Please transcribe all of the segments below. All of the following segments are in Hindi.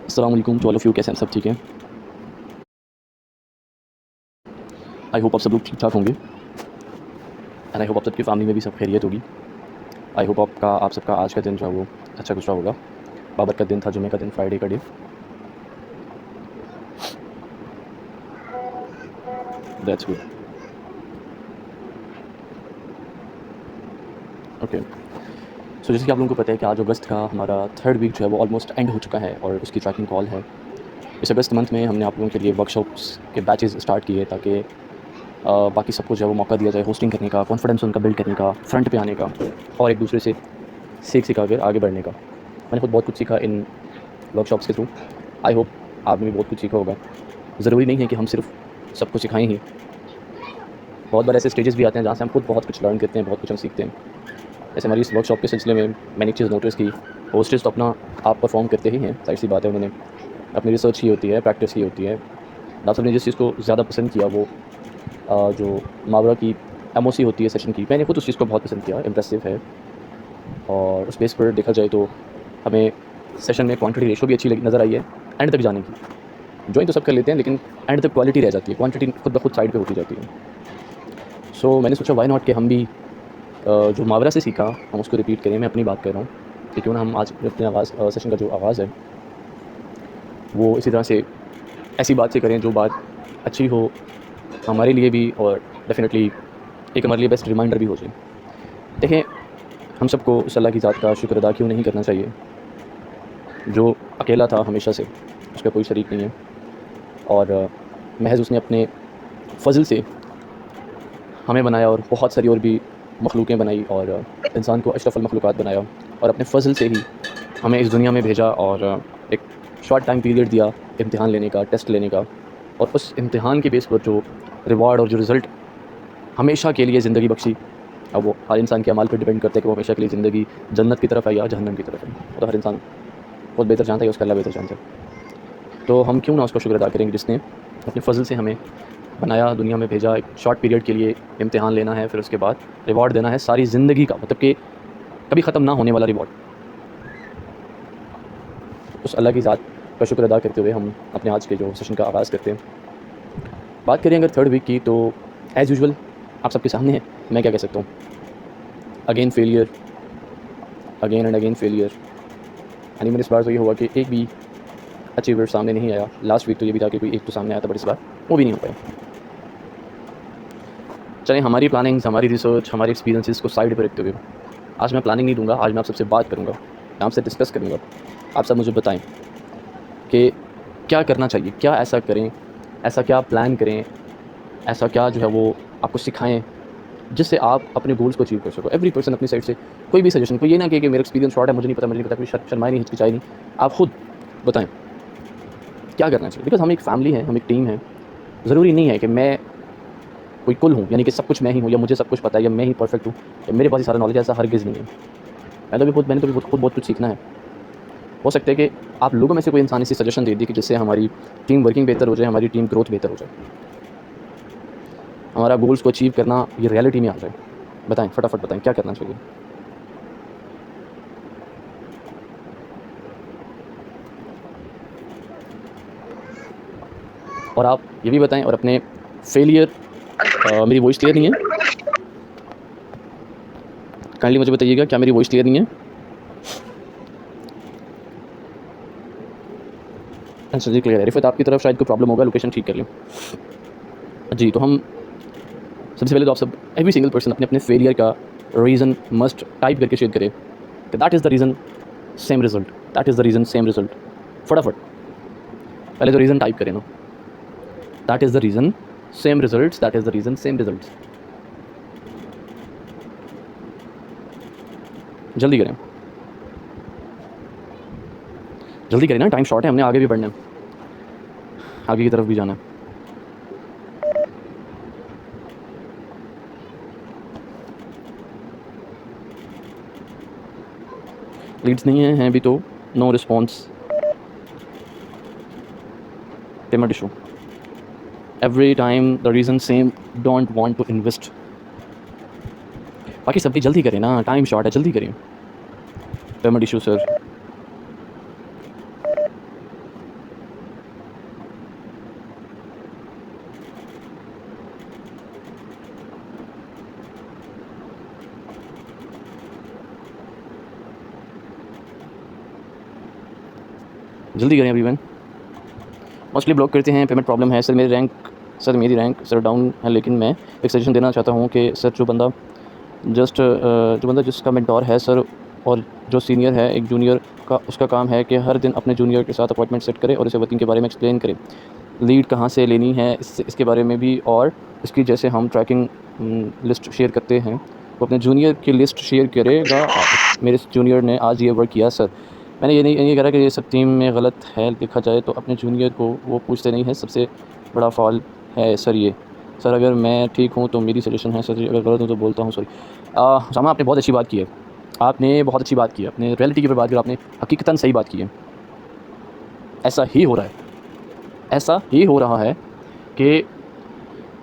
अस्सलाम वालेकुम टू ऑल ऑफ़ यू। कैसे हैं सब? ठीक हैं? आई होप आप सब लोग ठीक ठाक होंगे एंड आई होप आप सबकी फैमिली में भी सब खैरियत होगी। आई होप आप सबका आज का दिन जो है वो अच्छा गुजरा होगा। बाबर का दिन था, जुमे का दिन, फ्राइडे का डे। That's good. ओके, सो जैसे कि आप लोगों को पता है कि आज अगस्त का हमारा थर्ड वीक जो है वो ऑलमोस्ट एंड हो चुका है और उसकी ट्रैकिंग कॉल है। इस अगस्त मंथ में हमने आप लोगों के लिए वर्कशॉप्स के बैचेस स्टार्ट किए ताकि बाकी सबको जो है वो मौका दिया जाए होस्टिंग करने का, कॉन्फिडेंस उनका बिल्ड करने का, फ्रंट पे आने का और एक दूसरे से सीख सिखा कर आगे बढ़ने का। मैंने खुद बहुत कुछ सीखा इन वर्कशॉप्स के थ्रू। आई होप आपने भी बहुत कुछ सीखा होगा। ज़रूरी नहीं है कि हम सिर्फ सबको सिखाएं ही। बहुत बार ऐसे स्टेजेस भी आते हैं जहाँ से हम खुद बहुत कुछ लर्न करते हैं, बहुत कुछ हम सीखते हैं। जैसे हमारी इस वर्कशॉप के सिलसिले में मैंने एक चीज़ नोटिस की, होस्टेस तो अपना आप परफॉर्म करते ही हैं, जाहिर सी बात है। उन्होंने अपनी रिसर्च की होती है, प्रैक्टिस की होती है। आप सबने जिस चीज़ को ज़्यादा पसंद किया वो जो मावरा की एमओसी होती है सेशन की, मैंने खुद उस चीज़ को बहुत पसंद किया, इम्प्रेसिव है। और उस बेस पर देखा जाए तो हमें सेशन में क्वांटिटी रेशो भी अच्छी लगी, नज़र आई है एंड तक जाने की। ज्वाइन तो सब कर लेते हैं लेकिन एंड तक क्वालिटी रह जाती है, क्वांटिटी खुद ब खुद साइड पे होती जाती है। सो मैंने सोचा वाई नॉट कि हम भी जो मुहावरा से सीखा हम उसको रिपीट करें। मैं अपनी बात कर रहा हूँ कि क्यों ना हम आज अपने सेशन का जो आगाज़ है वो इसी तरह से ऐसी बात से करें जो बात अच्छी हो हमारे लिए भी और डेफिनेटली एक हमारे लिए बेस्ट रिमाइंडर भी हो जाए। देखें, हम सबको उस अल्लाह की ज़ात का शुक्र अदा क्यों नहीं करना चाहिए जो अकेला था हमेशा से, उसका कोई शरीक नहीं है और महज़ उसने अपने फ़ज़ल से हमें बनाया और बहुत सारी और भी मखलूक़ें बनाई और इंसान को अशरफुल मखलूक़ात बनाया और अपने फ़ज़ल से ही हमें इस दुनिया में भेजा और एक शॉर्ट टाइम पीरियड दिया इम्तिहान लेने का, टेस्ट लेने का। और उस इम्तिहान के बेस पर जो रिवार्ड और जो रिज़ल्ट हमेशा के लिए ज़िंदगी बख्शी, अब वो हर इंसान के अमाल पर डिपेंड करता है कि वो हमेशा के लिए ज़िंदगी जन्नत की तरफ है या जहन्नम की तरफ है। तो हर इंसान खुद बेहतर जानता है, उसका अल्लाह बेहतर जानता है। तो हम क्यों ना उसका शुक्र अदा करेंगे जिसने अपने फ़ज़ल से हमें बनाया, दुनिया में भेजा, एक शॉर्ट पीरियड के लिए इम्तिहान लेना है, फिर उसके बाद रिवॉर्ड देना है सारी ज़िंदगी का, मतलब कि कभी ख़त्म ना होने वाला रिवॉर्ड। उस अल्लाह की ज़ात का शुक्र अदा करते हुए हम अपने आज के जो सेशन का आगाज़ करते हैं। बात करें अगर थर्ड वीक की तो एज़ यूजुअल आप सबके सामने है, मैं क्या कह सकता हूँ, again failure, again and again failure. यानी मैंने इस बार तो ये हुआ कि एक भी अचीवर सामने नहीं आया। लास्ट वीक तो ये भी था कि कोई एक तो सामने आया था, बट इस बार वो भी नहीं हो पाया। चलें, हमारी प्लानिंग्स, हमारी रिसर्च, हमारे एक्सपीरियंसेस को साइड पर रखते हुए आज मैं प्लानिंग नहीं दूंगा। आज मैं आप सबसे बात करूंगा, आपसे डिस्कस करूंगा। आप सब मुझे बताएं कि क्या करना चाहिए, क्या ऐसा करें, ऐसा क्या प्लान करें, ऐसा क्या जो है वो आपको सिखाएं जिससे आप अपने गोल्स को अचीव कर सको। एवरी पर्सन अपनी साइड से कोई भी सजेशन, कोई ये ना कहे कि मेरा एक्सपीरियंस शॉर्ट है, मुझे नहीं पता, कोई शर्माए नहीं, हिचकिचाए नहीं। आप खुद बताएं क्या करना चाहिए। बिकॉज हम एक फैमिली है, हम एक टीम है। ज़रूरी नहीं है कि मैं कोई कुल हूँ, यानी कि सब कुछ मैं ही हूँ, या मुझे सब कुछ पता है, या मैं ही परफेक्ट हूँ, या मेरे पास ही सारा नॉलेज है। ऐसा हरगिज़ नहीं है। मैंने तो भी खुद बहुत कुछ सीखना है। हो सकता है कि आप लोगों में से कोई इंसान ऐसी सजेशन दे दी कि जिससे हमारी टीम वर्किंग बेहतर हो जाए, हमारी टीम ग्रोथ बेहतर हो जाए, हमारा गोल्स को अचीव करना ये रियलिटी में आ जाए। बताएं, फटाफट बताएं क्या करना चाहिए। और आप ये भी बताएं और अपने फेलियर, मेरी वॉइस क्लियर नहीं है, काइंडली मुझे बताइएगा क्या मेरी वॉइस क्लियर नहीं है। अच्छा जी, क्लियर है। रिफत आपकी तरफ शायद कोई प्रॉब्लम होगा, लोकेशन ठीक कर लें जी। तो हम सबसे पहले तो आप सब एवरी सिंगल पर्सन अपने अपने फेलियर का रीज़न मस्ट टाइप करके शेयर करें कि that is the reason same result, that is the reason same result. फटाफट पहले तो रीज़न टाइप करें ना, that is the reason same result, that is the reason same result. जल्दी करें, जल्दी करें ना, टाइम शॉर्ट है, हमने आगे भी बढ़ना है, आगे की तरफ भी जाना है। लीड्स नहीं हैं भी तो no response, payment issue, every time the reason same, don't want to invest. बाकी सब भी जल्दी करें ना, टाइम शॉर्ट है, जल्दी करें। पेमेंट इशू सर, जल्दी करें अभी मैन। मोस्टली ब्लॉक करते हैं, पेमेंट प्रॉब्लम है सर, मेरी रैंक सर डाउन है। लेकिन मैं एक सजेशन देना चाहता हूँ कि सर जो बंदा जिसका मेंटोर है सर, और जो सीनियर है एक जूनियर का, उसका काम है कि हर दिन अपने जूनियर के साथ अपॉइंटमेंट सेट करे और उसे वर्किंग के बारे में एक्सप्लेन करे, लीड कहाँ से लेनी है इसके बारे में भी। और इसकी जैसे हम ट्रैकिंग लिस्ट शेयर करते हैं, वो अपने जूनियर की लिस्ट शेयर करेगा। मेरे जूनियर ने आज ये वर्क किया सर। मैंने ये नहीं कह रहा कि ये सब टीम में गलत है, देखा जाए तो अपने जूनियर को वो पूछते नहीं है, सबसे बड़ा फॉल है सर ये। सर अगर मैं ठीक हूँ तो मेरी सजेशन है सर, अगर गलत हूँ तो बोलता हूँ सॉरी। सामा आपने बहुत अच्छी बात की है, आपने बहुत अच्छी बात की है, अपने रियलिटी की पर बात की, आपने हकीकतन सही बात की है। ऐसा ही हो रहा है कि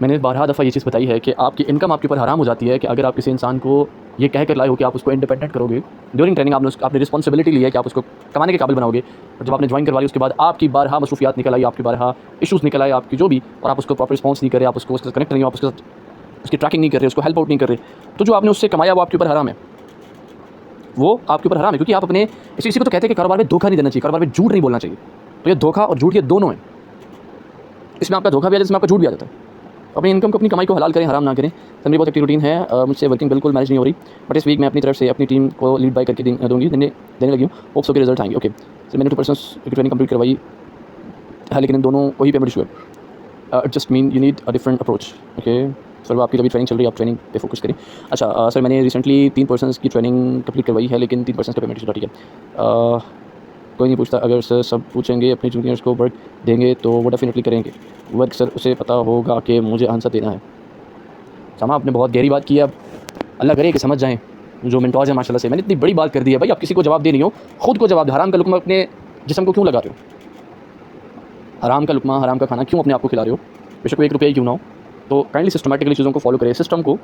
मैंने 12 दफ़ा ये चीज़ बताई है कि आपकी इनकम आपके ऊपर हराम हो जाती है कि अगर आप किसी इंसान को ये कह कर लाए हो कि आप उसको इंडिपेंडेंट करोगे। ड्यूरिंग ट्रेनिंग आपने रिस्पॉन्सिबिलिटी ली है कि आप उसको कमाने के काबिल बनाओगे, और जब आपने ज्वाइन करवा ली उसके बाद आपकी 12 मसरूफियात निकल आई, आपकी 12 इशूज़ निकल आए, आपकी जो भी, और आप उसको प्रॉपर रिस्पॉन्स नहीं करे, आप उसको उसके कनेक्ट नहीं हो, आप उसकी ट्रैकिंग नहीं कर रहे, उसको हेल्प आउट नहीं कर रहे, तो जो आपने उससे कमाया वो आपके ऊपर हराम है, वो आपके ऊपर हराम है। क्योंकि आप अपने इसी को तो कहते हैं कि कारोबार में धोखा नहीं देना चाहिए, कारोबार में झूठ नहीं बोलना चाहिए। तो ये धोखा और झूठ ये दोनों हैं, इसमें आपका धोखा भी आ जाता है, इसमें आपका झूठ भी आ जाता है। अपनी इनकम को, अपनी कमाई को हलाल करें, हराम ना करें। तो मेरी बहुत एक्टिव रूटीन है, मुझसे वर्किंग बिल्कुल मैनेज नहीं हो रही, बट इस वीक मैं अपनी तरफ से अपनी टीम को लीड बाय करके देने लगी हूँ। होप्स के रिजल्ट आएंगे। ओके सर, मैंने 2% की ट्रेनिंग कंप्लीट करवाई है, लेकिन इन दोनों को ही पेमेंट इशू है। It just mean you need a different approach. Okay sir, आपकी अभी ट्रेनिंग चल रही है, आप ट्रेनिंग पे फोकस करें। अच्छा सर, मैंने रिसेंटली 3% की ट्रेनिंग कंप्लीट करवाई है, लेकिन 3% का पेमेंट इशू, ठीक है। कोई नहीं पूछता, अगर सर सब पूछेंगे अपने जूनियर्स को वर्क देंगे तो वो डेफिनेटली करेंगे वर्क सर, उसे पता होगा कि मुझे आंसर देना है। समा आपने बहुत गहरी बात की है, अब अल्लाह करे कि समझ जाएं जो मेंटोर्स हैं माशाल्लाह से। मैंने इतनी बड़ी बात कर दी है भाई, आप किसी को जवाब दे नहीं हो, खुद को जवाब दे। हराम का लुकमा अपने जिस्म को क्यों लगा रहे हो? हराम का लुकमा, हराम का खाना क्यों अपने आप को खिला रहे हो? बेशक वो 1 रुपया ही क्यों ना हो। तो काइंडली सिस्टमेटिकली चीज़ों को फॉलो करें, सिस्टम को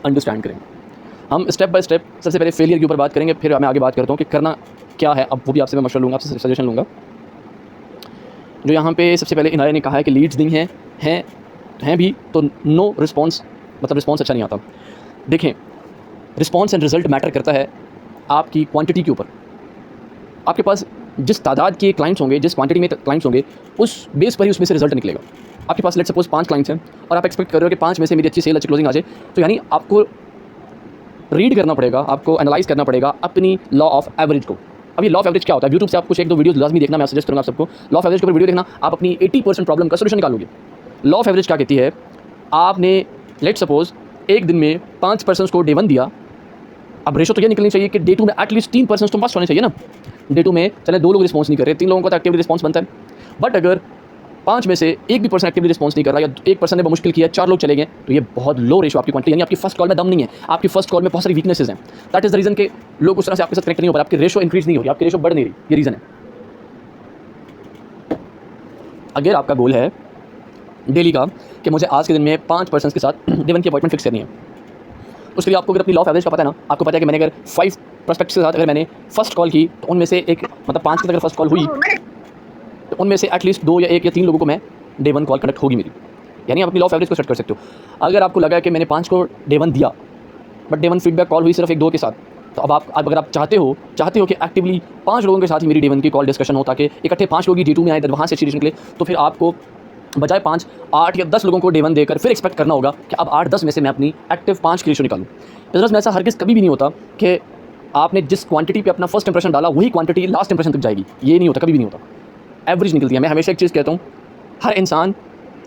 अंडरस्टैंड करें। हम स्टेप बाय स्टेप सबसे पहले फेलियर के ऊपर बात करेंगे, फिर मैं आगे बात करता हूँ कि करना क्या है। अब वो भी आपसे मैं मशवरा लूँगा, आपसे सजेशन लूँगा। जो यहाँ पे सबसे पहले इनाया ने कहा है कि लीड्स दी हैं भी तो नो रिस्पॉन्स, मतलब रिस्पॉन्स अच्छा नहीं आता। देखें, रिस्पॉन्स एंड रिजल्ट मैटर करता है आपकी क्वांटिटी के ऊपर। आपके पास जिस तादाद के क्लाइंट्स होंगे, जिस क्वांटिटी में क्लाइंट्स होंगे, उस बेस पर ही उसमें से रिजल्ट निकलेगा। आपके पास लेट सपोज 5 क्लाइंट्स हैं और आप एक्सपेक्ट कर रहे हो कि 5 में से मेरी अच्छी सेल, अच्छी क्लोजिंग आ जाए, तो यानी आपको रीड करना पड़ेगा, आपको एनालाइज करना पड़ेगा अपनी लॉ ऑफ एवरेज को। अब ये लॉ ऑफ एवरेज क्या होता है? यूट्यूब से आप कुछ 1-2 वीडियोस लाजमी देखना, मैं सजेस्ट करूँगा आप सबको। लॉ ऑफ एवरेज के ऊपर वीडियो देखना, आप अपनी 80% प्रॉब्लम का सोल्यूशन निकालोगे। लॉ ऑफ एवरेज क्या कहती है? आपने लेट सपोज एक दिन में 5 पर्सन्स को डे 1 दिया। अब रेशो तो ये निकलनी चाहिए कि डे 2 में एटलीस्ट 3 पर्सन्स तो मस्ट होने चाहिए ना। डे 2 में चले 2 लोग रिस्पॉन्स नहीं कर रहे, 3 लोगों को तो एक्टिवली रिस्पॉन्स बनता है। बट अगर 5 में से एक भी पर्सन एक्टिवली रिस्पॉन्स नहीं कर रहा, या एक पर्सन ने मुश्किल किया, 4 लोग चले गए, तो ये बहुत लो रेशो आपकी क्वांटिटी, यानी आपकी फर्स्ट कॉल में दम नहीं है, आपकी फर्स्ट कॉल में बहुत सारी वीकनेसेस हैं। दैट इज द रीजन के लोग उस तरह से आपके साथ कनेक्ट नहीं हो पा रहे, आपकी रेशो इंक्रीज नहीं हो रही, आपकी रेशो बढ़ नहीं रही, ये रीज़न है। अगर आपका गोल है डेली का कि मुझे आज के दिन में 5 पर्सन के साथ डे 1 की अपॉइंटमेंट फिक्स करनी है, उसके लिए आपको अगर अपनी लॉ ऑफ एवरेज का पता है ना, आपको पता है कि मैंने अगर 5 प्रोस्पेक्ट्स के साथ अगर मैंने फर्स्ट कॉल की, तो उनमें से एक, मतलब 5 की अगर फर्स्ट कॉल हुई, तो उनमें से एटलीस्ट 2 या 1 या 3 लोगों को मैं डे 1 कॉल कनेक्ट होगी मेरी। यानी आप अपनी लॉ ऑफ एवरेज को सेट कर सकते हो। अगर आपको लगा कि मैंने 5 को डे 1 दिया, बट डे 1 फीडबैक कॉल हुई सिर्फ 1-2 के साथ, तो अब अगर आप चाहते हो कि एक्टिवली 5 लोगों के साथ ही मेरी डे 1 की कॉल डिस्कशन हो, ताकि इकट्ठे 5 लोग ही डे 2 में आए, वहाँ से चीज़ निकले, तो फिर आपको बजाय 5, 8 या 10 लोगों को डे 1 देकर फिर एक्सपेक्ट करना होगा कि अब 8-10 में से मैं अपनी एक्टिव 5 की रेशो निकालूँ। बिजनेस में ऐसा हरगिज़ कभी भी नहीं होता कि आपने जिस क्वांटिटी पे अपना फर्स्ट इंप्रेशन डाला वही क्वांटिटी लास्ट इंप्रेशन तक जाएगी, ये नहीं होता, कभी भी नहीं होता। एवरेज निकलती है। मैं हमेशा एक चीज़ कहता हूँ, हर इंसान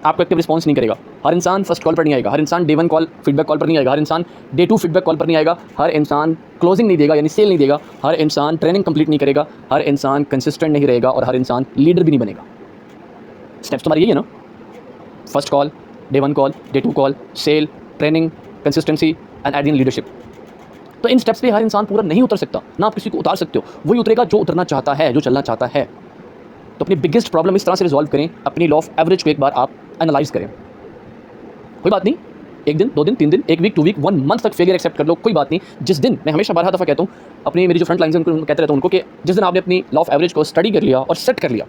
आपको एक्टिव रिस्पॉन्स नहीं करेगा, हर इंसान फर्स्ट कॉल पर नहीं आएगा, हर इंसान डे 1 कॉल फीडबैक कॉल पर नहीं आएगा, हर इंसान डे 2 फीडबैक कॉल पर नहीं आएगा, हर इंसान क्लोजिंग नहीं देगा यानी सेल नहीं देगा, हर इंसान ट्रेनिंग कंप्लीट नहीं करेगा, हर इंसान कंसिस्टेंट नहीं रहेगा, और हर इंसान लीडर भी नहीं बनेगा। स्टेप्स तुम्हारे यही है ना, first call, day 1 call, day 2 call, sale, training, consistency and at the end leadership. तो इन स्टेप्स पे हर इंसान पूरा नहीं उतर सकता, ना आप किसी को उतार सकते हो, वही उतरेगा जो उतरना चाहता है, जो चलना चाहता है। तो अपनी बिगेस्ट प्रॉब्लम इस तरह से रिजॉल्व करें, अपनी लॉ ऑफ एवरेज को एक बार आप एनालाइज करें। कोई बात नहीं, 1 दिन, 2 दिन, 3 दिन, 1 वीक, 2 वीक, 1 मंथ तक फेलियर एक्सेप्ट कर लो, कोई बात नहीं। जिस दिन, मैं हमेशा 12 दफ़ा कहता हूँ अपनी मेरी जो फ्रंट लाइन्स हैं उनको कहते रहता हूँ उनको, कि जिस दिन आपने अपनी लॉ ऑफ एवरेज को स्टडी कर लिया और सेट कर लिया,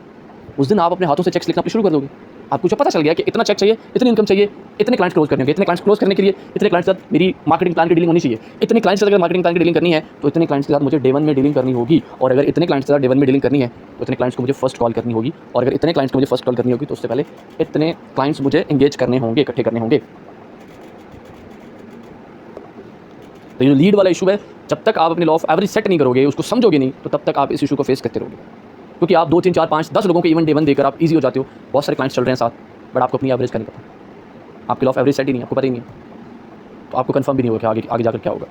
उस दिन आप अपने हाथों से चेक्स लिखना शुरू कर दोगे। आपको जो पता चल गया कि इतना चेक चाहिए, इतनी इनकम चाहिए, इतने क्लाइंट्स क्लोज करने होंगे, इतने क्लाइंट्स क्लोज करने के लिए इतने क्लाइंट्स के साथ मेरी मार्केटिंग प्लान की डीलिंग होनी चाहिए, इतने क्लाइंट्स के साथ अगर मार्केटिंग प्लान की डीलिंग करनी है तो इतने क्लाइंट्स के साथ मुझे डे 1 में डीलिंग करनी होगी, और अगर इतने क्लाइंट्स के साथ डे 1 में डीलिंग करनी है तो इतने क्लाइंट्स को मुझे फर्स्ट कॉल करनी होगी, और अगर इतने क्लाइंट्स को मुझे फर्स्ट कॉल करनी होगी तो उससे पहले इतने क्लाइंट्स मुझे एंगेज करने होंगे, इकट्ठे करने होंगे। तो ये जो लीड वाला इशू है, जब तक आप अपने लॉ ऑफ एवरेज सेट नहीं करोगे, उसको समझोगे नहीं, तो तब तक आप इस इशू को फेस करते रहोगे। क्योंकि आप 2 3 4 5 10 लोगों को इवन डे 1 देकर आप ईजी हो जाते हो, बहुत सारे क्लाइंट्स चल रहे हैं साथ, बट आपको अपनी एवरेज का नहीं पता, आपके लॉ ऑफ एवरेज सेट ही नहीं, आपको पता ही नहीं है, तो आपको कंफर्म भी नहीं होगा कि आगे जाकर क्या होगा।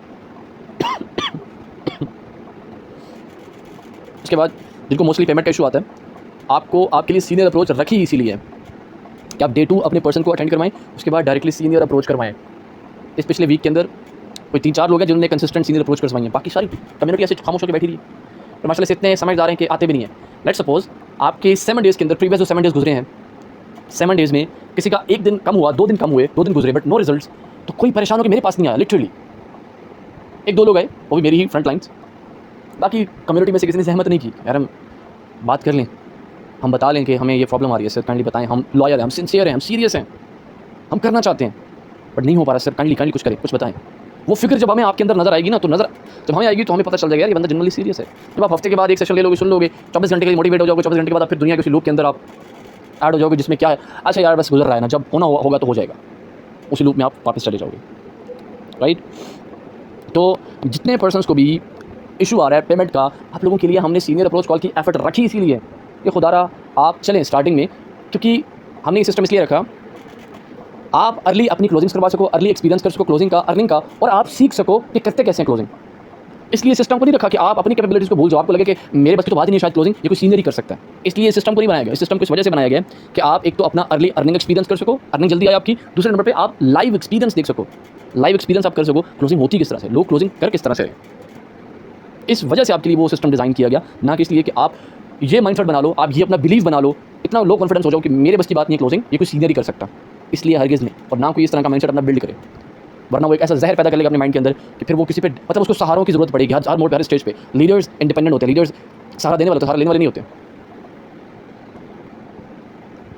उसके बाद जिनको मोस्टली पेमेंट का इशू आता है, आपको आपके लिए सीनियर अप्रोच रखी इसीलिए है कि आप डे 2 अपने पर्सन को अटेंड करवाएं, उसके बाद डायरेक्टली सीनियर अप्रोच करवाएं। इस पिछले वीक के अंदर कोई 3 4 लोग हैं जिन्होंने कंसिस्टेंट सीनियर अप्रोच करवाई है, बाकी सारी कम्युनिटी ऐसे खामोश होकर बैठी रही है। तो माशाल्लाह से इतने समझदार हैं कि आते भी नहीं है। लेट्स सपोज आपके 7 डेज़ के अंदर, प्रीवियस जो 7 डेज़ गुजरे हैं, 7 डेज़ में किसी का 1 दिन कम हुआ, 2 दिन कम हुए, 2 दिन गुजरे बट नो रिजल्ट्स, तो कोई परेशान हो कि मेरे पास नहीं आया। लिटरली 1 2 लोग आए, वो भी मेरी ही फ्रंट लाइन्स, बाकी कम्युनिटी में से किसी ने सहमत नहीं की, यार हम बात कर लें, हम बता लें कि हमें ये प्रॉब्लम आ रही है सर, काइंडली बताएं, हम लॉयर हैं, हम सिंसियर हैं, हम सीरियस हैं, हम करना चाहते हैं बट नहीं हो पा रहा सर, काइंडली कुछ करें, कुछ बताएं। वो फिक्र जब हमें आपके अंदर नजर आएगी ना, तो जब हमें आएगी तो हमें पता चल जाएगा यार ये बंदा जनरली सीरियस है। जब आप हफ्ते के बाद एक सेशन ले लोगे, सुन लोगे, 24 घंटे के लिए मोटिवेट हो जाओगे, 24 घंटे के बाद आप फिर दुनिया के उसी लूप के अंदर आप ऐड हो जाओगे जिसमें क्या है, अच्छा यार बस गुजर रहा है ना, जब होना होगा तो हो जाएगा, उसी लूप में आप वापस चले जाओगे, राइट। तो जितने पर्सनस को भी इशू आ रहा है पेमेंट का, आप लोगों के लिए हमने सीनियर अप्रोच कॉल की एफर्ट रखी इसीलिए कि खुदारा आप चलें स्टार्टिंग में, क्योंकि हमने ये सिस्टम इसलिए रखा आप अर्ली अपनी क्लोजिंग्स करवा सको, अर्ली एक्सपीरियंस कर सको क्लोजिंग का, अर्निंग का, और आप सीख सको कि करते कैसे हैं क्लोजिंग। इसलिए सिस्टम को नहीं रखा कि आप अपनी कैपेबिलिटीज़ को भूल जाओ, आपको लगे कि मेरे बस की तो बात ही नहीं शायद क्लोजिंग, ये कोई सीनियर ही कर सकता है। इसलिए सिस्टम को नहीं बनाया गया। इस सिस्टम को इस वजह से बनाया गया कि आप एक तो अपना अर्ली अर्निंग एक्सपीरियंस कर सको, अर्निंग जल्दी आए आपकी, दूसरे नंबर पर आप लाइव एक्सपीरियंस देख सको, लाइव एक्सपीरियंस आप कर सको क्लोजिंग होती किस तरह से, लोग क्लोजिंग कर किस तरह से। इस वजह से आपके लिए वो सिस्टम डिज़ाइन किया गया, ना कि इसलिए कि आप ये माइंडसेट बना लो, आप ये अपना बिलीव बना लो, इतना लो कॉन्फिडेंस हो जाओ कि मेरे बस की बात नहीं है क्लोजिंग, ये कोई सीनियर ही कर सकता। इसलिए हरगिज़ नहीं, और ना कोई इस तरह का माइंडसेट अपना बिल्ड करे, वरना वो एक ऐसा जहर पैदा कर लेगा अपने माइंड के अंदर कि फिर वो किसी पे मतलब उसको सहारों की जरूरत पड़ेगी हर मोड़ पे, हर स्टेज पे। लीडर्स इंडिपेंडेंट होते हैं, लीडर्स सहारा देने वाले होते हैं, सहारा लेने वाले नहीं होते।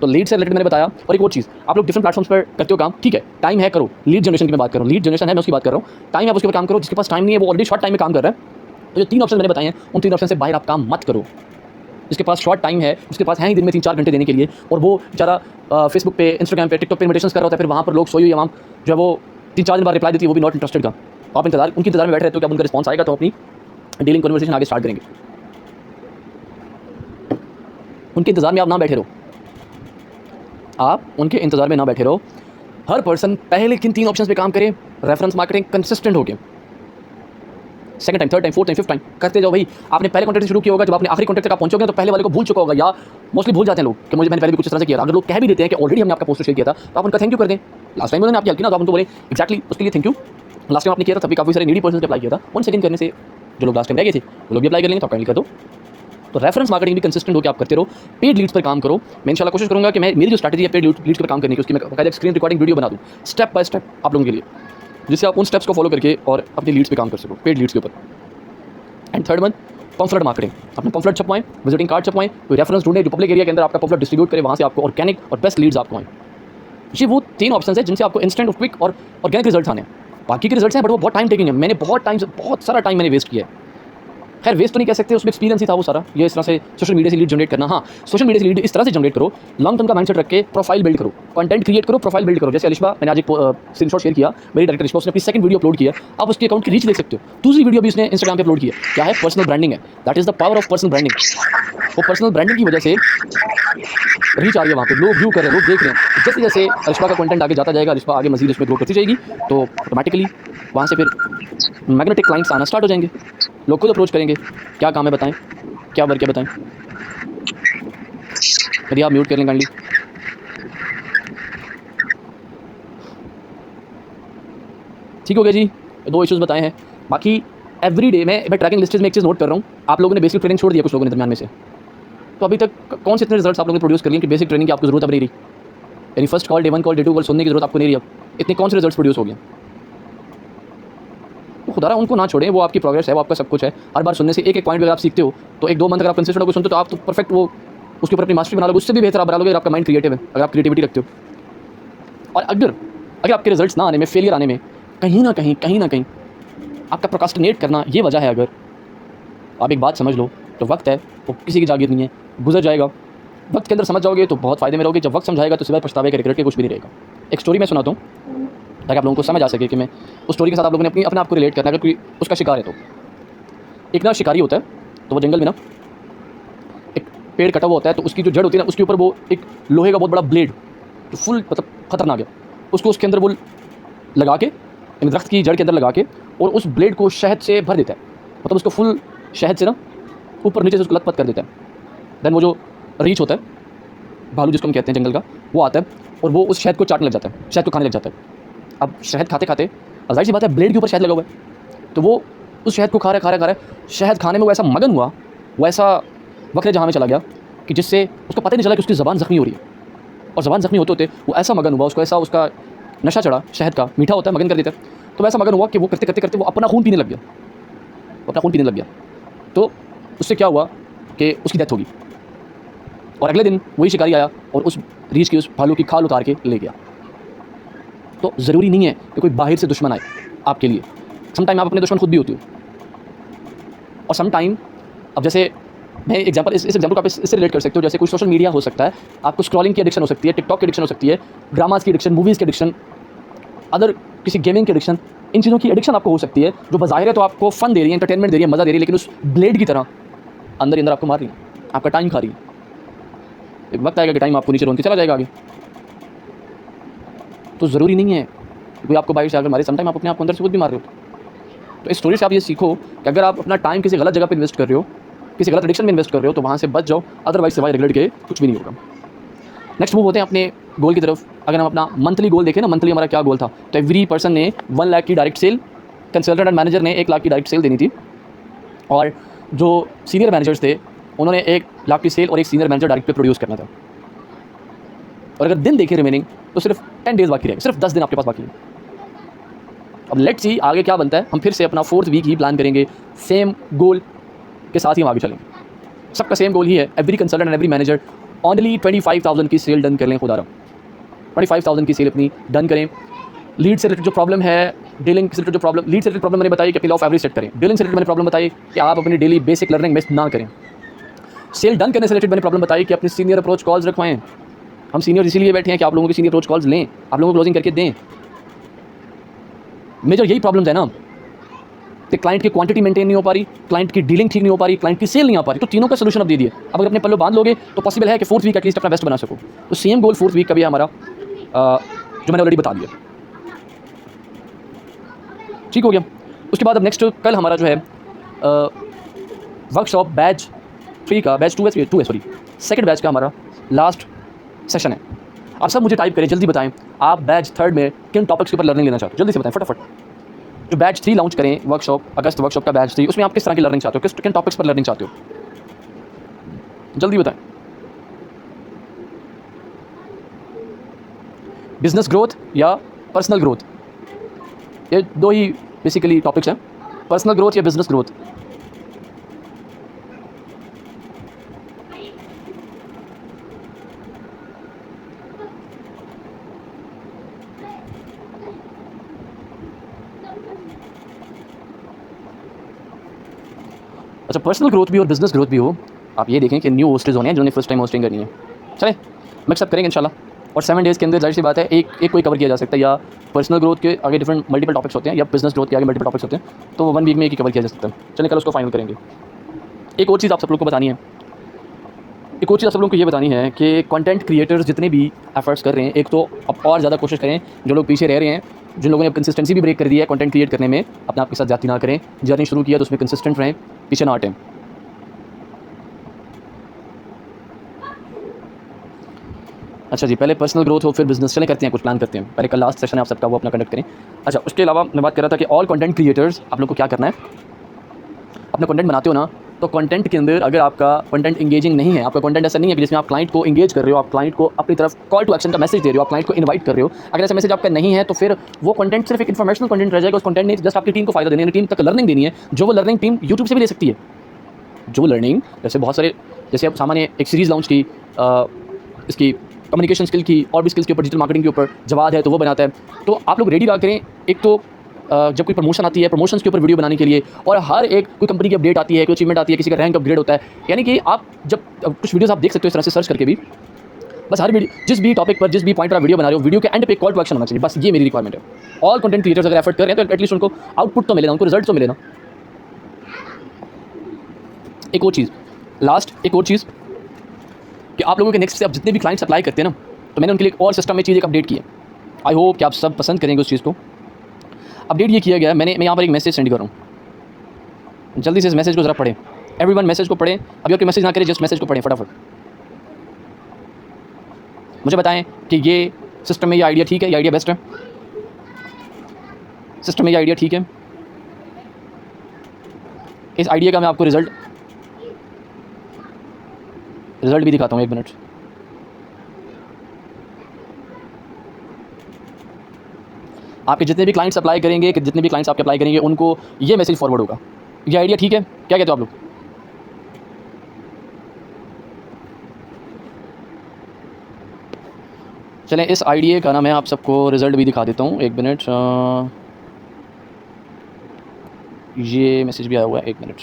तो लीड से रिलेटेड मैंने बताया। और एक और चीज़, आप लोग डिफरेंट प्लेटफॉर्म्स पर करते हो काम, ठीक है, टाइम है करो, लीड जनरेशन की मैं बात कर रहा हूँ, लीड जनरेशन है मैं उसकी बात कर रहा हूँ, टाइम है उसके ऊपर काम करो। जिसके पास टाइम नहीं है वो ऑलरेडी शॉर्ट टाइम में काम कर रहा है, तो जो 3 ऑप्शन मैंने बताए हैं उन 3 ऑप्शन से बाहर आप काम मत करो। जिसके पास शॉर्ट टाइम है, उसके पास है ही दिन में 3 4 घंटे देने के लिए, और वो बेचारा फेसबुक पे, इंस्टाग्राम पे, टिकटॉक पे इन्विटेशंस कर रहा होता है, फिर वहाँ पर लोग सोई हुई आवाम जो है वो 3 4 दिन बाद रिप्लाई देती है, वो भी नॉट इंटरेस्टेड का। आप उनकी इंतजार में बैठे रहते हो कि अब उनका रिस्पॉन्स आएगा तो अपनी डीलिंग कन्वर्सेशन आगे स्टार्ट करेंगे। उनके इंतजार में आप ना बैठे रहो, आप उनके इंतजार में ना बैठे रहो। हर पर्सन पहले किन 3 ऑप्शंस पे काम करे, रेफरेंस मार्केटिंग कंसिस्टेंट हो गया, second time, third time, fourth time, fifth time करते जाओ भाई। आपने पहले कॉन्टेक्ट शुरू किया होगा, जब आपने आखिरी कॉन्टेक्ट तक आप पहुंचोगे तो पहले वाले को भूल चुका होगा, या मोस्टली भूल जाते हैं लोग कि मुझे मैंने पहले भी कुछ इस तरह से किया था। अगर लोग कह भी देते हैं कि ऑलरेडी हमने आपका पोस्टर शेयर किया था, तो आप उनका थैंक यू कर दें। लास्ट टाइम उन्होंने आपकी हेल्प की ना, तो आप उनको बोले एक्जैक्टली उसके लिए थैंक यू, लास्ट टाइम आपने किया था तभी काफ़ी सारे नीडी पर्सन अप्लाई किया था, 1 सेकंड करने से जो लोग लास्ट टाइम रह गए थे वो लोग भी अप्लाई कर लेंगे, तो आप काइंडली कर दो। तो रेफरेंस मार्केटिंग भी कंसिस्टेंट होकर आप करते रहो, पेड लीड्स पर काम करो। मैं इंशाल्लाह कोशिश करूंगा कि मैं मेरी जो स्ट्रैटेजी है पेड लीड्स पर काम करने की, उसकी मैं बाकायदा स्क्रीन रिकॉर्डिंग वीडियो बना दूँ स्टेप बाय स्टेप आप लोगों के लिए, जिससे आप उन स्टेप्स को फॉलो करके और अपनी लीड्स पे काम कर सको, पेड लीड्स के ऊपर। And third one, pamphlet marketing. अपने पम्फलेट छपवाएं, विजिटिंग कार्ड छपवाएं, कोई रेफरेंस ढूंढे जो पब्लिक एरिया के अंदर आपका पम्फलेट डिस्ट्रीब्यूट करे, वहाँ से आपको ऑर्गेनिक और बेस्ट लीड्स आपको आएँ। ये वो 3 ऑप्शन है जिनसे आपको इंस्टेंट और क्विक और ऑर्गेनिक रिजल्ट आने हैं। बाकी के रिजल्ट्स हैं बट वो बहुत टाइम टेकिंग है, मैंने बहुत सारा टाइम मैंने वेस्ट किया है। खैर वेस्ट तो नहीं कह सकते, उसमें एक्सपीरियंस ही था वो सारा। ये इस तरह से सोशल मीडिया से लीड जनरेट करना, हाँ सोशल मीडिया से लीड इस तरह से जनरेट करो, लॉन्ग टर्म का माइंडसेट रख के प्रोफाइल बिल्ड करो, कंटेंट क्रिएट करो, प्रोफाइल बिल्ड करो। जैसे अलिशबा, मैंने आज एक स्क्रीनशॉट शेयर किया, मेरी डायरेक्टर अलिशबा, उसने अपनी सेकंड वीडियो अपलोड किया, आप उसके अकाउंट की रीच देख सकते हो। दूसरी वीडियो भी उसने इंस्टाग्राम पे अपलोड की है, क्या है, पर्सनल ब्रांडिंग है। That is the power of personal branding. वो पर्सनल ब्रांडिंग की वजह से रीच आ रही है, वहाँ पे लोग व्यू कर रहे हैं, लोग देख रहे हैं। जैसे जैसे अलिशबा का कंटेंट आगे जाता जाएगा, अलिशबा आगे मजीद उसमें ग्रो करती जाएगी, तो ऑटोमेटिकली वहाँ से फिर मैग्नेटिक क्लाइंट्स आना स्टार्ट हो जाएंगे, लोग खुद अप्रोच करेंगे, क्या काम है बताएं, क्या वर्क है बताएं। यदि आप म्यूट कर लें काइंडली। ठीक हो गया जी, 2 इश्यूज़ बताए हैं। बाकी एवरी डे मैं ट्रैकिंग लिस्टेज में एक चीज़ नोट कर रहा हूँ, आप लोगों ने बेसिक ट्रेनिंग छोड़ दिया कुछ लोगों ने दरमियान में से, तो अभी तक कौन से इतने रिजल्ट्स आप लोगों ने प्रोड्यूस कर लिए कि बेसिक ट्रेनिंग की आपको जरूरत अब नहीं रही, यानी first call, day 1 call, day 2 call सुनने की जरूरत आपको नहीं रही। अब इतने कौन से रिजल्ट्स प्रोड्यूस हो गए, तो खुदा उनको ना छोड़ें, वो आपकी प्रोग्रेस है, वो आपका सब कुछ है। हर बार सुनने से एक पॉइंट अगर आप सीखते हो, तो 1 2 मंथ अगर आप कंसिस्टेंट होकर सुनते हो तो आप तो परफेक्ट वो उसके ऊपर अपनी मास्टरी बना लोगे, उससे भी बेहतर आप बना लोगे अगर आपका माइंड क्रिएटिव है, अगर आप क्रिएटिविटी रखते हो। और अगर अगर आपके रिजल्ट्स ना आने में, फेलियर आने में कहीं ना कहीं आपका प्रोक्रास्टिनेट करना ये वजह है, अगर आप एक बात समझ लो, तो वक्त है वो किसी की जागीर नहीं है, गुजर जाएगा। वक्त के अंदर समझ जाओगे तो बहुत फ़ायदे में रहोगे, जब वक्त समझाएगा तो सिवाय पछतावे के, रिग्रेट के कुछ भी नहीं रहेगा। एक स्टोरी मैं सुनाता हूँ ताकि आप लोगों को समझ आ सके कि मैं उस स्टोरी के साथ आप लोगों ने अपने आप को रिलेट करना है, अगर कोई उसका शिकार है तो। एक ना शिकारी होता है, तो वो जंगल में ना एक पेड़ कटा हुआ होता है, तो उसकी जो जड़ होती है ना, उसके ऊपर वो एक लोहे का बहुत बड़ा ब्लेड, जो फुल मतलब खतरनाक है, उसको उसके अंदर वो लगा के, दरख्त की जड़ के अंदर लगा के, और उस ब्लेड को शहद से भर देता है, मतलब उसको फुल शहद से ना ऊपर नीचे से उसको लथपथ कर देता है। देन वो जो रीछ होता है, भालू जिसको हम कहते हैं जंगल का, वो आता है और वो उस शहद को चाटने लग जाता है, शहद को खाने लग जाता है। अब शहद खाते खाते जाहिर सी बात है ब्लेड के ऊपर शहद लगा हुआ है, तो वो उस शहद को खा रहा है, शहद खाने में वो ऐसा मगन हुआ, वो ऐसा वक्त जहाँ में चला गया कि जिससे उसको पता ही नहीं चला कि उसकी ज़बान ज़ख्मी हो रही है। और ज़बान ज़ख्मी होते होते वो ऐसा मगन हुआ, उसको ऐसा उसका नशा चढ़ा, शहद का मीठा होता है, मगन कर देता है, तो वैसा मगन हुआ कि वो करते करते वो अपना खून पीने लग गया, तो उससे क्या हुआ कि उसकी डेथ होगी। और अगले दिन वही शिकारी आया और उस रीछ की, उस भालू की खाल उतार के ले गया। तो ज़रूरी नहीं है कि कोई बाहर से दुश्मन आए आपके लिए, सम टाइम आप अपने दुश्मन खुद भी होती हो। और सम टाइम, अब जैसे मैं एग्जांपल, इस एग्जांपल को आप इससे रिलेट कर सकते हो, जैसे कोई सोशल मीडिया हो सकता है, आपको स्क्रॉलिंग की एडिक्शन हो सकती है, टिकटॉक की एडिक्शन हो सकती है, ड्रामास की एडिक्शन, मूवीज़ की एडिक्शन, अदर किसी गेमिंग की एडिक्शन, इन चीज़ों की एडिक्शन आपको हो सकती है, जो बज़ाहिर है तो आपको फ़न दे रही है, एंटरटेनमेंट दे रही है, मज़ा दे रही है, लेकिन उस ब्लेड की तरह अंदर आपको मार रही है, आपका टाइम खा रही है। एक वक्त आएगा कि टाइम आपको नीचे रोन के चला जाएगा आगे। तो ज़रूरी नहीं है कोई आपको बाहर से आकर मारे, समटाइम आप अपने आप को अंदर से खुद भी मार रहे हो। तो इस स्टोरी से आप ये सीखो कि अगर आप अपना टाइम किसी गलत जगह पे इन्वेस्ट कर रहे हो, किसी गलत एडिक्शन में इन्वेस्ट कर रहे हो, तो वहाँ से बच जाओ, अदरवाइज सिवाय रिग्रेट के कुछ भी नहीं होगा। नेक्स्ट मूव होते हैं अपने गोल की तरफ। अगर हम अपना मंथली गोल देखें ना, मंथली हमारा क्या गोल था, तो एवरी पर्सन ने 1 लाख की direct sale, consultant and manager ने 1 लाख की डायरेक्ट सेल देनी थी, और जो सीनियर मैनेजर्स थे उन्होंने 1 लाख की सेल और एक सीनियर मैनेजर डायरेक्ट पे प्रोड्यूस करना था। और अगर दिन देखें रिमेनिंग, तो सिर्फ 10 डेज़ बाकी रहे, सिर्फ 10 दिन आपके पास बाकी है। अब लेट्स सी आगे क्या बनता है। हम फिर से अपना 4th वीक ही प्लान करेंगे, सेम गोल के साथ ही हम आगे चलेंगे। सबका सेम गोल ही है, every consultant and every manager only 25,000 की सेल डन कर लें। खुदारा 25,000 की सेल अपनी डन करें। लीड से रिलेटेड जो प्रॉब्लम है, डीलिंग से रिलेटेड जो प्रॉब्लम, लीड से रिलेटेड प्रॉब्लम मैंने बताई कि अपनी लॉ ऑफ एवरेज सेट करें। डीलिंग से रिलेटेड मैंने प्रॉब्लम बताई कि आप अपनी डेली बेसिक लर्निंग मिस ना करें। सेल डन करने से रिलेटेड मैंने प्रॉब्लम बताई कि अपनी सीनियर अप्रोच कॉल्स रखवाएं। हम सीनियर इसीलिए बैठे हैं कि आप लोगों की सीनियर अप्रोच कॉल्स लें, आप लोगों को क्लोजिंग करके दें। मेजर यही प्रॉब्लम्स है ना कि क्लाइंट की क्वांटिटी मेंटेन नहीं हो पा रही, क्लाइंट की डीलिंग ठीक नहीं हो पा रही, क्लाइंट की सेल नहीं आ पा रही। तो तीनों का सोल्यूशन अब दे दिए। अब अगर अपने पल्ले बांध लोगे तो पॉसिबल है कि 4th वीक एटलीस्ट अपना बेस्ट बना सको। तो सेम गोल 4th वीक का भी है हमारा, जो मैंने ऑलरेडी बता दिया। ठीक हो गया। उसके बाद अब नेक्स्ट कल हमारा जो है वर्कशॉप बैच 3 का, बैच 2 है सॉरी, सेकंड बैच का हमारा लास्ट सेशन है। आप सब मुझे टाइप करें, जल्दी बताएं आप बैच 3 में किन टॉपिक्स के ऊपर लर्निंग लेना चाहते हो, जल्दी से बताएं फटाफट। जो बैच 3 लॉन्च करें वर्कशॉप, अगस्त वर्कशॉप का बैच 3, उसमें आप किस तरह की लर्निंग चाहते हो, किन टॉपिक्स पर लर्निंग चाहते हो, जल्दी बताएं। बिजनेस ग्रोथ या पर्सनल ग्रोथ, ये दो ही बेसिकली टॉपिक्स हैं, पर्सनल ग्रोथ या बिजनेस ग्रोथ। अच्छा, पर्सनल ग्रोथ भी और बिजनेस ग्रोथ भी हो, आप ये देखें कि न्यू होस्टेज होने हैं जिन्होंने फर्स्ट टाइम होस्टिंग करनी है। चलें मिक्सअप करेंगे इंशाल्लाह, और 7 डेज़ के अंदर जाहिर सी बात है एक कोई कवर किया जा सकता है, या पर्सनल ग्रोथ के आगे डिफरेंट मल्टीपल टॉपिक्स होते हैं, या बिजनेस ग्रोथ के आगे मल्टीपल टॉपिक्स होते हैं, तो 1 वीक में एक ही कवर किया जा सकता है। चलें कल उसको फाइनल करेंगे। एक और चीज़ आप सब लोग को बतानी है, एक और चीज़ आप सब लोगों को ये बतानी है कि कंटेंट क्रिएटर्स जितने भी एफर्ट्स कर रहे हैं, एक तो अब और ज़्यादा कोशिश करें, जो लोग पीछे रह रहे हैं, जिन लोगों ने अब कंसिस्टेंसी भी ब्रेक कर दी है कंटेंट क्रिएट करने में, अपने आप के साथ जाती ना करें। जर्नी शुरू किया तो उसमें कंसिस्टेंट रहें, पीछे ना हटें। अच्छा जी, पहले पर्सनल ग्रोथ हो फिर बिजनेस। चले करते हैं, कुछ प्लान करते हैं। पहले कल लास्ट सेशन है आप सबका, वो अपना कंडक्ट करें। अच्छा, उसके अलावा मैं बात कर रहा था कि ऑल कंटेंट क्रिएटर्स, आप लोग को क्या करना है, अपना कंटेंट बनाते हो ना, तो कंटेंट के अंदर अगर आपका कंटेंट इंगेजिंग नहीं है, आपका कंटेंट ऐसा नहीं है कि जिसमें आप क्लाइंट को इंगेज कर रहे हो, आप क्लाइंट को अपनी तरफ कॉल टू एक्शन का मैसेज दे रहे हो, आप क्लाइंट को इनवाइट कर रहे हो, अगर ऐसा मैसेज आपका नहीं है तो फिर वो कंटेंट सिर्फ एक इन्फॉर्मेशनल कंटेंट रह जाएगा। उस कंटेंट ने जस्ट आपकी टीम को फायदा देने, टीम तक लर्निंग देनी है, जो वो लर्निंग टीम यूट्यूब से भी ले सकती है। जो लर्निंग, जैसे बहुत सारे जैसे अब सामान्य एक सीरीज़ लॉन्च की इसकी कम्युनिकेशन स्किल की और भी स्किल्स के ऊपर, डिजिटल मार्केटिंग के ऊपर जवाद है तो वो बनाता है। तो आप लोग रेडी रहा करें, एक तो जब कोई प्रमोशन आती है, प्रमोशंस के ऊपर वीडियो बनाने के लिए, और हर एक कोई कंपनी की अपडेट आती है, कोई अचीवमेंट आती है, किसी का रैंक अपग्रेड होता है, यानी कि आप जब कुछ वीडियोस आप देख सकते हो इस तरह से सर्च करके भी, बस हर वीडियो जिस भी टॉपिक पर जिस भी पॉइंट पर आप वीडियो बना रहे हो, वीडियो के एंड पे कॉल टू एक्शन होना चाहिए। बस ये मेरी रिक्वायरमेंट है। ऑल कंटेंट क्रिएटर्स अगर एफर्ट कर रहे हैं तो एटलीस्ट उनको आउटपुट तो मिले ना, उनको रिजल्ट तो मिले ना। एक और चीज़, एक और चीज़ कि आप लोगों के नेक्स्ट से आप जितने भी क्लाइंट्स अप्लाई करते हैं ना, तो मैंने उनके लिए एक और सिस्टम में चीज़ एक अपडेट की है। आई होप कि आप सब पसंद करेंगे उस चीज़ को। अपडेट ये किया गया है, मैं यहाँ पर एक मैसेज सेंड कर रहा हूँ, जल्दी से इस मैसेज को ज़रा पढ़ें। एवरीवन मैसेज को पढ़ें। अभी आपके मैसेज ना करें, जस्ट मैसेज को पढ़ें फटाफट। मुझे बताएं कि ये सिस्टम में ये आइडिया ठीक है, ये आइडिया बेस्ट है, सिस्टम में ये आइडिया ठीक है। इस आइडिया का मैं आपको रिजल्ट भी दिखाता हूँ, 1 मिनट। आपके जितने भी क्लाइंट्स अप्लाई करेंगे, जितने भी क्लाइंट्स आपके अप्लाई करेंगे, उनको ये मैसेज फॉरवर्ड होगा। ये आइडिया ठीक है, क्या कहते हो आप लोग? चलें, इस आइडिया का ना मैं आप सबको रिजल्ट भी दिखा देता हूँ, 1 मिनट। ये मैसेज भी आया हुआ है, 1 मिनट।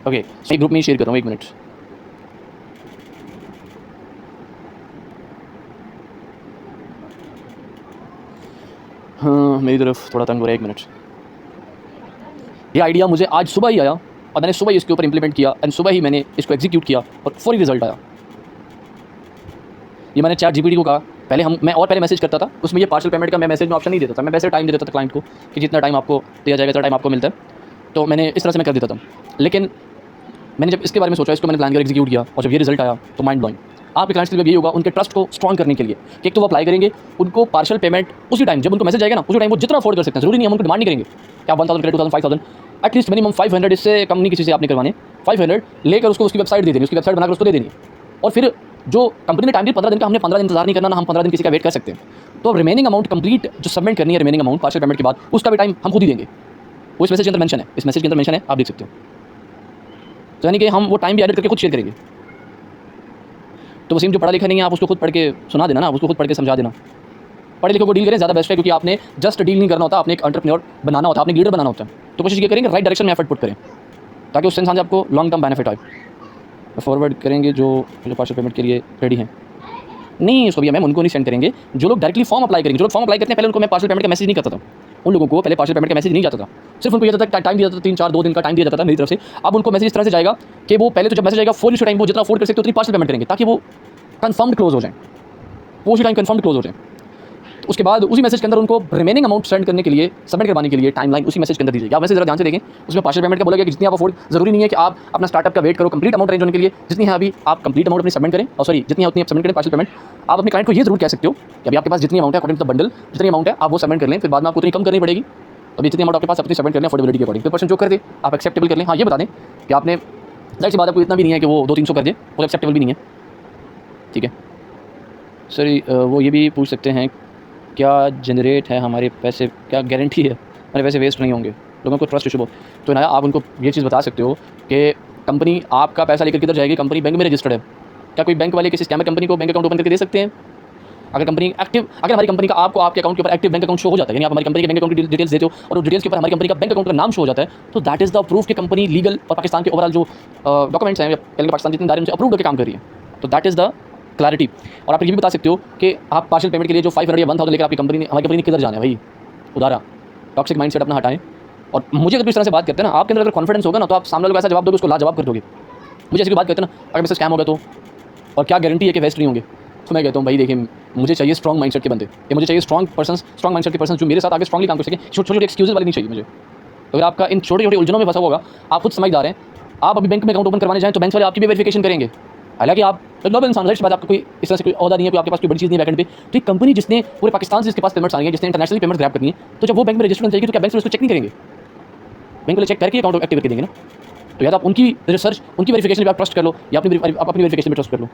ओके, मैं ग्रुप में शेयर कर रहा हूँ, 1 मिनट। हाँ, मेरी तरफ थोड़ा तंग हो रहा है, 1 मिनट। ये आइडिया मुझे आज सुबह ही आया और मैंने सुबह ही इसके ऊपर इंप्लीमेंट किया एंड सुबह ही मैंने इसको एग्जीक्यूट किया और फौरी रिजल्ट आया। ये मैंने चैट जीपीटी को कहा, पहले मैसेज करता था, उसमें ये पार्शियल पेमेंट का मैं मैसेज में ऑप्शन नहीं देता था, मैं वैसे टाइम दे देता था क्लाइंट को कि जितना टाइम आपको दिया जाएगा, इतना टाइम आपको मिलता है, तो मैंने इस तरह से मैं कर देता था। लेकिन मैंने जब इसके बारे में सोचा, इसको मैंने प्लान किया, एग्जीक्यूट किया, और जब ये रिजल्ट आया तो माइंड ब्लोइंग। आपके क्लाइंट्स के लिए यही होगा, उनके ट्रस्ट को स्ट्रॉन्ग करने के लिए कि एक तो वो अप्लाई करेंगे, उनको पार्शियल पेमेंट उसी टाइम जब उनको मैसेज आएगा ना, उसी टाइम वो जितना अफोर्ड कर सकते हैं, जरूरी नहीं हम उनको डिमांड नहीं करेंगे कि आप 1000 करें, 2000, 5000, एटलीस्ट मिनिमम 500, इससे कम नहीं किसी से आपने करवाने। 500 लेकर उसको उसकी वेबसाइट दे देनी, उसकी वेबसाइट बनाकर उसको दे देनी, और फिर जो कंपनी ने टाइम दी 15 दिन का, हमने 15 दिन इंतजार नहीं करना ना, हम 15 दिन किसी का वेट कर सकते हैं। तो रिमेनिंग अमाउंट कंप्लीट जो सबमिट करनी है, रिमेनिंग अमाउंट पार्शियल पेमेंट के बाद, उसका भी टाइम हम खुद ही देंगे। वो इस मैसेज के अंदर मेंशन है, इस मैसेज के अंदर मेंशन है, आप देख सकते हो। तो यानी कि हम वो टाइम भी एडिट करके खुद शेयर करेंगे। तो वसीम जो पढ़ा लिखा नहीं है, आप उसको खुद पढ़ के सुना देना ना, उसको खुद पढ़ के समझा देना। पढ़े लिखे को डील करें, ज़्यादा बेस्ट है, क्योंकि आपने जस्ट डील नहीं करना होता, आपने एक एंटरप्रेन्योर बनाना होता है, आपने लीडर बनाना होता है। तो कोशिश ये करेंगे राइट डायरेक्शन में एफर्ट पुट करें, ताकि उस इंसान से आपको लॉन्ग टर्म बेनिफिट आए। फॉरवर्ड करेंगे जो पार्शियल पेमेंट के लिए रेडी हैं। नहीं, उसको भी मैम उनको नहीं सेंड करेंगे जो लोग डायरेक्टली फॉर्म अप्लाई करेंगे। जो लोग फॉर्म अप्लाई करते हैं, पहले उनको मैं पार्शियल पेमेंट का मैसेज नहीं करता था। उन लोगों को पहले पार्शियल पेमेंट का मैसेज नहीं जाता था, सिर्फ उनको ये जाता था, टाइम दिया जाता था, 3-4-2 दिन का टाइम दिया जाता था मेरी तरफ से। अब उनको मैसेज इस तरह से जाएगा कि वो पहले तो जब मैसेज आएगा, फुल टाइम वो जितना अफोर्ड कर सकते हो उतनी पार्शियल पेमेंट करेंगे, ताकि वो कन्फर्म्ड क्लोज हो जाए, वो उसी टाइम कन्फर्म्ड क्लोज हो जाए। तो उसके बाद उसी मैसेज के अंदर उनको रिमेनिंग अमाउंट सेंड करने के लिए, सबमिट करवाने के लिए टाइमलाइन उसी मैसेज के अंदर दी जाएगी। आप मैसेज जरा ध्यान से देखें, उसमें पार्शियल पेमेंट का बोला गया कि जितनी आप अफोर्ड, जरूरी नहीं है कि आप अपना स्टार्टअप का वेट करो कंप्लीट अमाउंट रेंज होने के लिए, जितनी है अभी आप कंप्लीट अमाउंट अपनी सबमिट करें, और सॉरी जितनी है उतनी आप सबमिट करें पार्शियल पेमेंट। आप अपने क्लाइंट को ये जरूर कह सकते हो कि अभी आपके पास जितनी अमाउंट है अकॉर्डिंग टू द बंडल, जितनी अमाउंट है आप वो सबमिट कर लें, फिर बाद में आपको उतनी कम करनी पड़ेगी। अभी जितनी अमाउंट आपके पास अपनी सबमिट कर लें अफोर्डेबिलिटी के अकॉर्डिंग, फिर पर्सन जो कर दे आप एक्सेप्टेबल कर लें। हाँ, ये बता दें कि आपने, जाहिर सी बात आपको इतना भी नहीं है कि वो 200-300 कर दे, वो एक्सेप्टेबल भी नहीं है, ठीक है। सर वो ये भी पूछ सकते हैं, क्या जनरेट है हमारे पैसे, क्या गारंटी है हमारे पैसे वेस्ट नहीं होंगे, लोगों को ट्रस्ट इशू। तो ना आप उनको ये चीज़ बता सकते हो कि कंपनी आपका पैसा लेकर किधर जाएगी, कंपनी बैंक में रजिस्टर्ड है। क्या कोई बैंक वाले किसी स्कैमर कंपनी को बैंक अकाउंट ओपन करके दे सकते हैं? अगर कंपनी एक्टिव, अगर हमारी कंपनी का आपको आपके अकाउंट के ऊपर एक्टिव बैंक अकाउंट शो हो जाता है, यानी आप हमारी कंपनी के बैंक अकाउंट की डिटेल्स देते हो और डिटेल्स के ऊपर हमारी कंपनी का बैंक अकाउंट का नाम शो हो जाता है, तो दैट इज़ द प्रूफ कि कंपनी लीगल और पाकिस्तान के ओवरऑल जो डॉक्यूमेंट्स हैं, पहले पाकिस्तान जितने दायरे उनसे अप्रूव होकर काम कर रही है। तो दैट इज़ द क्लैरिटी। और आप ये भी बता सकते हो कि आप पार्शियल पेमेंट के लिए जो 500 या 1000 लेकर आपकी कंपनी ने, हमारी कंपनी ने किधर जाना है भाई, उधारा। टॉक्सिक माइंडसेट अपना हटाएं। और मुझे अगर इस तरह से बात करते हैं ना, आपके अंदर अगर कॉन्फिडेंस होगा ना, तो आप सामने लोग ऐसा जवाब दोगे, उसको लाजवाब कर दोगे। मुझे ऐसी बात करते हैं ना, अगर मेरे से स्कैम होगा तो, और क्या गारंटी है कि वेस्ट नहीं होंगे, तो मैं कहता हूँ भाई देखिए, मुझे चाहिए स्ट्रॉन्ग माइंडसेट के बंदे, ये मुझे चाहिए स्ट्रॉन्ग माइंडसेट के पर्सन जो मेरे साथ आगे स्ट्रॉन्गली काम कर सके। छोटे छोटे एक्सक्यूजेस वाली नहीं चाहिए मुझे। अगर आपका इन छोटे छोटे उलझनों में फंसा होगा, आप खुद समझदार हैं, आप अभी बैंक में अकाउंट ओपन करवाने जाएं तो बैंक वाले आपकी भी वेरिफिकेशन करेंगे। हालांकि आप एक नॉर्मल इंसान, बात आपका कोई इस तरह से कोई औदा नहीं है, कोई आपके पास कोई बड़ी चीज़ नहीं है बैकेंड पे, तो एक कंपनी जिसने पूरे पाकिस्तान से इसके पास पेमेंट्स आ रही है, जिसने इंटरनेशनल पेमेंट्स ग्रैब करनी है, तो जब वो बैंक में रजिस्टर चाहिए तो क्या बैंक से उसको चेक नहीं करेंगे? बैंक वाले चेक करके अकाउंट एक्टिव करके देंगे ना। तो या तो आप उनकी रिसर्च, उनकी वेरिफिकेशन पर आप ट्रस्ट कर लो, या अपनी वेरिफिकेशन पर ट्रस्ट कर लो।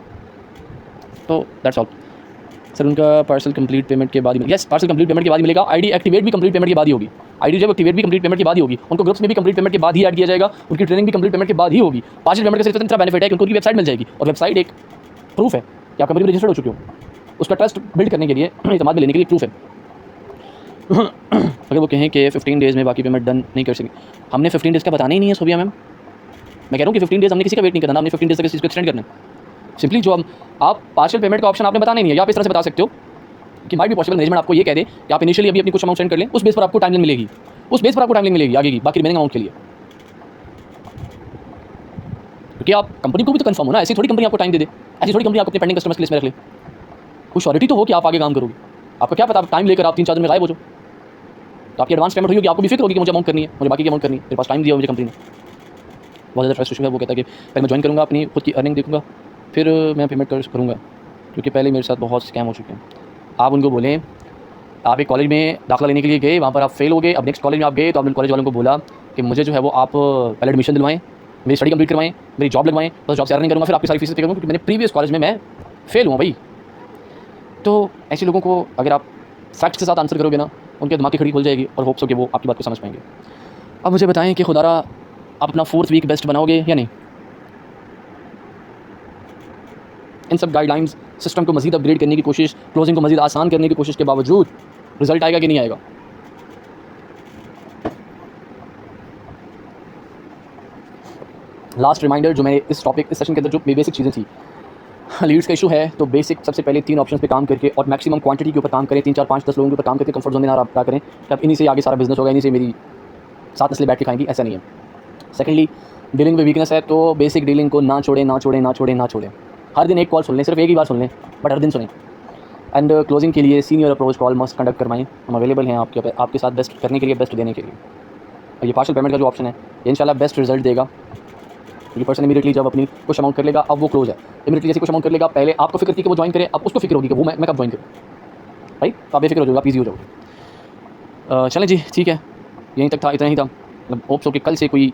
तो दैट्स ऑल। सर उनका पार्सल कंप्लीट पेमेंट के बाद ही यस पार्सल कंप्लीट पेमेंट के बाद ही मिलेगा। आईडी एक्टिवेट भी कंप्लीट पेमेंट के बाद ही होगी। आईडी जब एक्टिवेट भी कंप्लीट पेमेंट के बाद ही होगी। उनको ग्रुप्स में भी कंप्लीट पेमेंट के बाद ही ऐड किया जाएगा। उनकी ट्रेनिंग भी कंप्लीट पेमेंट के बाद ही होगी। पार्सल पेमेंट का सिर्फ इतना बेनिफिट है कि उनकी वेबसाइट मिल जाएगी और वेबसाइट एक प्रूफ है कि आप कंपनी में रजिस्टर्ड हो चुके हो। उसका ट्रस्ट बिल्ड करने के लिए, इतमाद में लेने के लिए प्रूफ है। अगर वो कहें कि 15 डेज़ में बाकी पेमेंट डन नहीं कर सकें, हमने 15 डेज़ का बताना ही नहीं है सोबिया मैम। मैं कह रहा हूँ कि 15 डेज़ हमने किसी का वेट नहीं करना, हमने 15 डेज़ तक इस चीज़ को एक्सटेंड करना है। सिंपली जो आप पार्शियल पेमेंट का ऑप्शन आपने बताना ही नहीं है। या आप इस तरह से बता सकते हो कि माइट भी पॉसिबल मैनेजमेंट आपको ये कह दे कि आप इनिशियली अभी अपनी कुछ अमाउंट सेंड कर लें, उस बेस पर आपको टाइमलाइन मिलेगी, उस बेस पर आपको टाइमलाइन मिलेगी आगे की बाकी रिमेनिंग अमाउंट के लिए। क्योंकि आप कंपनी को भी तो कंफर्म हो ना, ऐसी थोड़ी कंपनी आपको टाइम दे दे, ऐसी थोड़ी कंपनी आपको अपने पेंडिंग कस्टमर्स की लिस्ट में रख ले। कुछ श्योरिटी तो हो कि आप आगे काम करोगे। आपको क्या पता आप टाइम लेकर आप 3-4 दिन में गायब हो जाओ, तो आपकी एडवांस पेमेंट हुई होगी, आपको भी फिक्र होगी कि मुझे अमाउंट करनी है, मुझे बाकी की अमाउंट करनी है, मेरे पास टाइम दिया मुझे कंपनी ने। बहुत ज़्यादा ट्रस्ट इशू है। वो कहता है कि पहले मैं ज्वाइन करूँगा, अपनी खुद की अर्निंग देखूँगा, फिर मैं पेमेंट करूँगा, क्योंकि पहले मेरे साथ बहुत स्कैम हो चुके हैं। आप उनको बोलें, आप एक कॉलेज में दाखिला लेने के लिए गए, वहाँ पर आप फेल हो गए, अब नेक्स्ट कॉलेज में आप गए तो आपने कॉलेज वालों को बोला कि मुझे जो है वो आप पहले एडमिशन दिलवाएं, मेरी स्टडी कंप्लीट करवाएं, मेरी जॉब लगवाएं, तो जॉब से अर्निंग करूँगा, फिर आपकी सारी फीस पे करूँगा, क्योंकि मैंने प्रीवियस कॉलेज में मैं फेल हुआ भाई। तो ऐसे लोगों को अगर आप फैक्ट्स के साथ आंसर करोगे ना, उनके दिमाग की खड़ी खुल जाएगी और होप्स हो कि वो आपकी बात को समझ पाएंगे। अब मुझे बताएं कि खुदारा आप अपना 4th वीक बेस्ट बनाओगे या नहीं। इन सब गाइडलाइंस सिस्टम को मज़ीद अपग्रेड करने की कोशिश, क्लोजिंग को मज़ीद आसान करने की कोशिश के बावजूद रिजल्ट आएगा कि नहीं आएगा। लास्ट रिमाइंडर जो मैं इस टॉपिक इस सेशन के अंदर जो बेसिक चीज़ें थी, लीड्स का इशू है तो बेसिक सबसे पहले 3 ऑप्शंस पे काम करके और मैक्सिमम क्वांटिटी के ऊपर काम करें। 3, 4, 5, 10 लोगों के ऊपर काम करके कंफर्ट जोन में ना रहा करें कि अब इन्हीं से आगे सारा बिजनेस होगा, इन्हीं से मेरी 7 नस्लें बैठ के खाएंगी, ऐसा नहीं है। सेकेंडली, डीलिंग में वीकनेस है तो बेसिक डीलिंग को ना छोड़ें। हर दिन एक कॉल सुन लें, सिर्फ एक ही बार सुन लें, बट हर दिन सुनें। एंड क्लोजिंग के लिए senior approach call must conduct करवाएं। हम अवेलेबल हैं आपके साथ बेस्ट करने के लिए, बेस्ट देने के लिए। और ये पार्शियल पेमेंट का जो ऑप्शन है ये इंशाल्लाह बेस्ट रिजल्ट देगा। ये पर्सन इमीडिएटली जब अपनी कुछ अमाउंट कर लेगा, अब वो क्लोज है, इमीडिएटली जैसे कुछ अमाउंट कर लेगा, पहले आपको फिक्र थी कि वो ज्वाइन करे, अब उसको फिक्र होगी कि वो मैं कब ज्वाइन करूँ भाई, तो आप बेफिक्र हो जाओगे, आप ईजी हो जाओगे। चलें जी, ठीक है, यहीं तक था, इतना ही था। मतलब होप्स हो कि कल से कोई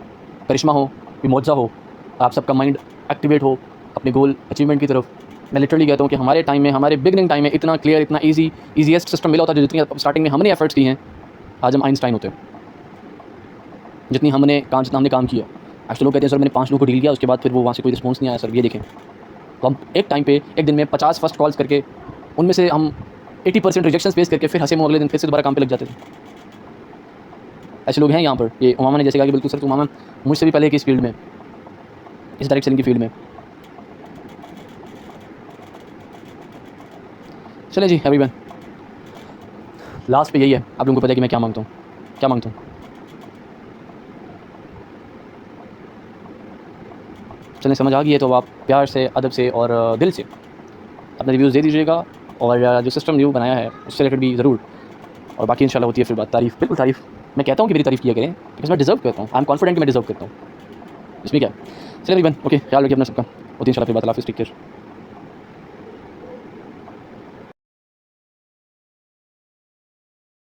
करिश्मा हो, कोई मुआवजा हो, आप सबका माइंड एक्टिवेट हो अपने गोल अचीवमेंट की तरफ। मैं लिटरली कहता हूँ कि हमारे टाइम में, हमारे बिगनिंग टाइम में इतना क्लियर, इतना ईजीएस्ट सिस्टम मिला होता है, जो जितनी स्टार्टिंग में हमने एफर्ट्स किए हैं, आज हम आइंस्टाइन होते हैं। जितना हमने काम किया। आज तो लोग कहते हैं सर मैंने 5 लोगों को डील किया, उसके बाद फिर वो वहाँ से कोई रिस्पॉन्स नहीं आया सर। ये देखें, तो हम एक टाइम पे एक दिन में 50 फर्स्ट कॉल्स करके उनमें से हम 80% रिजेक्शन फेस करके फिर हंसे मुँह अगले दिन फिर से दोबारा काम पे लग जाते थे। ऐसे लोग हैं यहाँ पर। ये उमामा ने जैसे कहा कि बिल्कुल सर, तो उमामा मुझसे भी पहले कि इस फील्ड में, इस डायरेक्ट सेलिंग की फील्ड में। चले जी एवरीवन, लास्ट पे यही है, आप लोगों को पता है कि मैं क्या मांगता हूँ। चलें, समझ आ गई है तो आप प्यार से, अदब से और दिल से अपने रिव्यूज़ दे दीजिएगा, और जो सिस्टम न्यू बनाया है उससे रिलेटेड भी ज़रूर। और बाकी इंशाल्लाह होती है फिर बात। तारीफ़, बिल्कुल तारीफ़। मैं कहता हूँ कि मेरी तारीफ़ किया करें, बिकॉज़ मैं डिज़र्व करता हूँ। आई एम कॉन्फिडेंट कि मैं डिज़र्व करता हूँ। इसमें क्या है। चलिए एवरीवन, ओके, ख्याल रखिए अपना सबका। होती है इंशाल्लाह फिर बात। अल्लाह हाफ़िज़, टेक केयर।